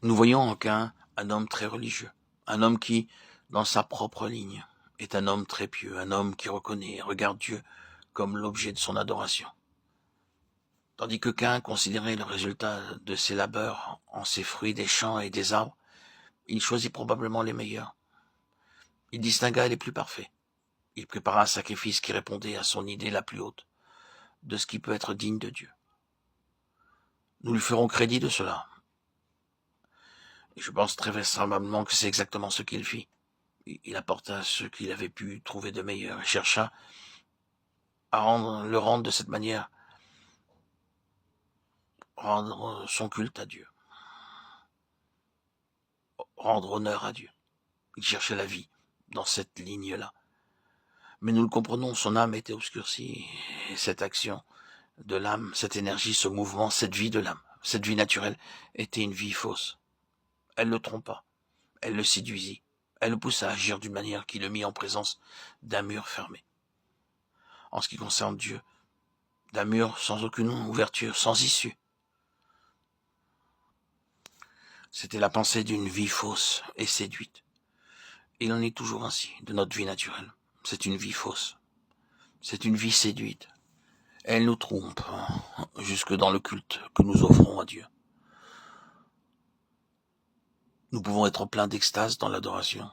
Nous voyons en Caïn un homme très religieux, un homme qui, dans sa propre ligne, est un homme très pieux, un homme qui reconnaît et regarde Dieu comme l'objet de son adoration. Tandis que Caïn considérait le résultat de ses labeurs en ses fruits des champs et des arbres, il choisit probablement les meilleurs. Il distingua les plus parfaits. Il prépara un sacrifice qui répondait à son idée la plus haute de ce qui peut être digne de Dieu. Nous lui ferons crédit de cela. Et je pense très vraisemblablement que c'est exactement ce qu'il fit. Il apporta ce qu'il avait pu trouver de meilleur et chercha à le rendre de cette manière, rendre son culte à Dieu, rendre honneur à Dieu. Il cherchait la vie dans cette ligne-là. Mais nous le comprenons, son âme était obscurcie, et cette action de l'âme, cette énergie, ce mouvement, cette vie de l'âme, cette vie naturelle, était une vie fausse. Elle le trompa, elle le séduisit, elle le poussa à agir d'une manière qui le mit en présence d'un mur fermé. En ce qui concerne Dieu, d'un mur sans aucune ouverture, sans issue. C'était la pensée d'une vie fausse et séduite. Il en est toujours ainsi de notre vie naturelle. C'est une vie fausse. C'est une vie séduite. Elle nous trompe jusque dans le culte que nous offrons à Dieu. Nous pouvons être pleins d'extase dans l'adoration.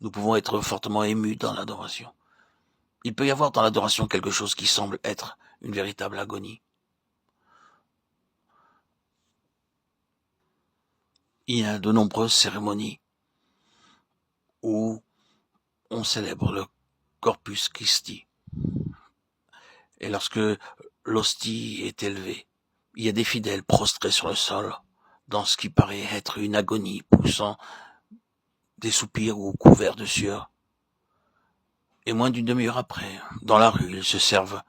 Nous pouvons être fortement émus dans l'adoration. Il peut y avoir dans l'adoration quelque chose qui semble être une véritable agonie. Il y a de nombreuses cérémonies où on célèbre le Corpus Christi. Et lorsque l'hostie est élevée, il y a des fidèles prostrés sur le sol, dans ce qui paraît être une agonie, poussant des soupirs ou couverts de sueur. Et moins d'une demi-heure après, dans la rue, ils se servent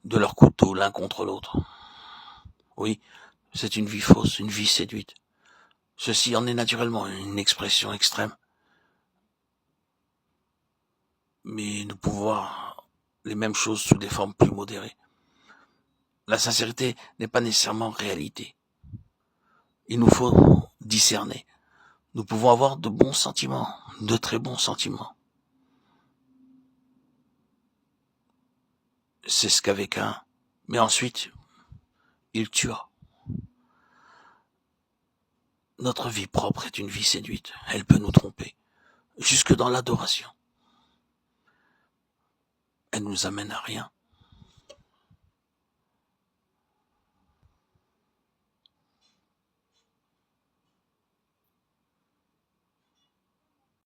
de leurs couteaux l'un contre l'autre. Oui, c'est une vie fausse, une vie séduite. Ceci en est naturellement une expression extrême. Mais nous pouvons voir les mêmes choses sous des formes plus modérées. La sincérité n'est pas nécessairement réalité. Il nous faut discerner. Nous pouvons avoir de bons sentiments, de très bons sentiments. C'est ce qu'avait Caïn. Mais ensuite, il tua. Notre vie propre est une vie séduite. Elle peut nous tromper. Jusque dans l'adoration. Elle nous amène à rien.